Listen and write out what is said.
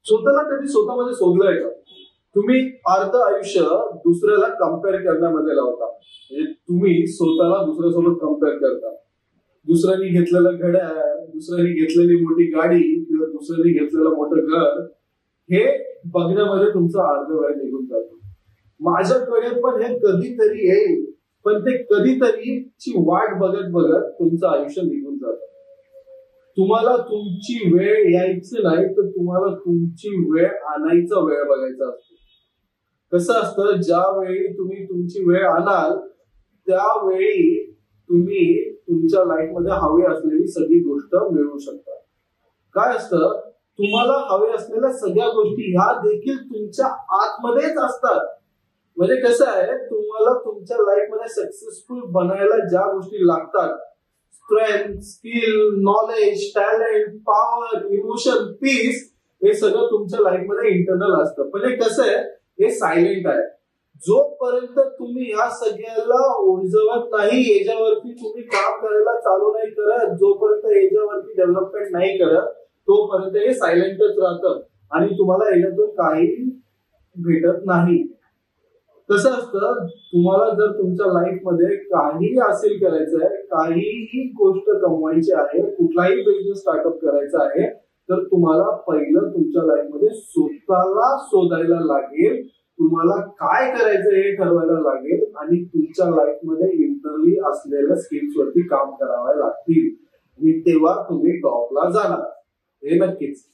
स्वतःला कधी स्वतःमध्ये शोधलंय का? तुम्ही अर्ध आयुष्य दुसऱ्याला कम्पेअर करण्यामध्ये लावता. म्हणजे तुम्ही स्वतःला दुसऱ्यासोबत कम्पेअर करता. दुसऱ्यांनी घेतलेलं घड्याळ, दुसऱ्यांनी घेतलेली मोठी गाडी किंवा दुसऱ्यांनी घेतलेलं मोठं घर हे बघण्यामध्ये तुमचा अर्ध वेळ निघून जातो. माझ्याकडे पण हे कधीतरी येईल, पण ते कधीतरीची वाट बघत बघत तुमचं आयुष्य निघून जातं. तुम्हाला तुमची वेळ यायची नाही, तर तुम्हाला तुमची वेळ आणायचा वेळ बघायचा असतो. कसं असतं, ज्यावेळी तुम्ही तुमची वेळ आणाल त्यावेळी तुम्ही तुमच्या लाईफमध्ये हवी असलेली सगळी गोष्ट मिळवू शकता. काय असतं, तुम्हाला हवे असलेल्या सगळ्या गोष्टी ह्या देखील तुमच्या आतमध्येच असतात. म्हणजे कसं आहे, तुम्हाला तुमच्या लाईफमध्ये सक्सेसफुल बनायला ज्या गोष्टी लागतात, strength, skill, knowledge, talent, power, emotion, peace, हे सगळं तुमच्या लाईफमध्ये इंटरनल असतं. पण हे कसं आहे, हे सायलेंट आहे. जोपर्यंत तुम्ही ह्या सगळ्याला उजवत नाही, याच्यावरती तुम्ही काम करायला चालू नाही करत, जोपर्यंत याच्यावरती डेव्हलपमेंट नाही करत, तोपर्यंत हे सायलेंटच राहतं आणि तुम्हाला याच्यातून काही भेटत नाही. कसं असतं, तुम्हाला जर तुमच्या लाईफमध्ये काहीही हासिल करायचं आहे, काहीही गोष्ट कमवायची आहे, कुठलाही बिझनेस स्टार्टअप करायचा आहे, तर तुम्हाला पहिलं तुमच्या लाईफमध्ये स्वतःला शोधायला लागेल. तुम्हाला काय करायचं हे ठरवायला लागेल आणि तुमच्या लाईफमध्ये इंटरली असलेल्या स्किल्स वरती काम करावे लागतील आणि तेव्हा तुम्ही टॉपला जाणार. हे नक्कीच.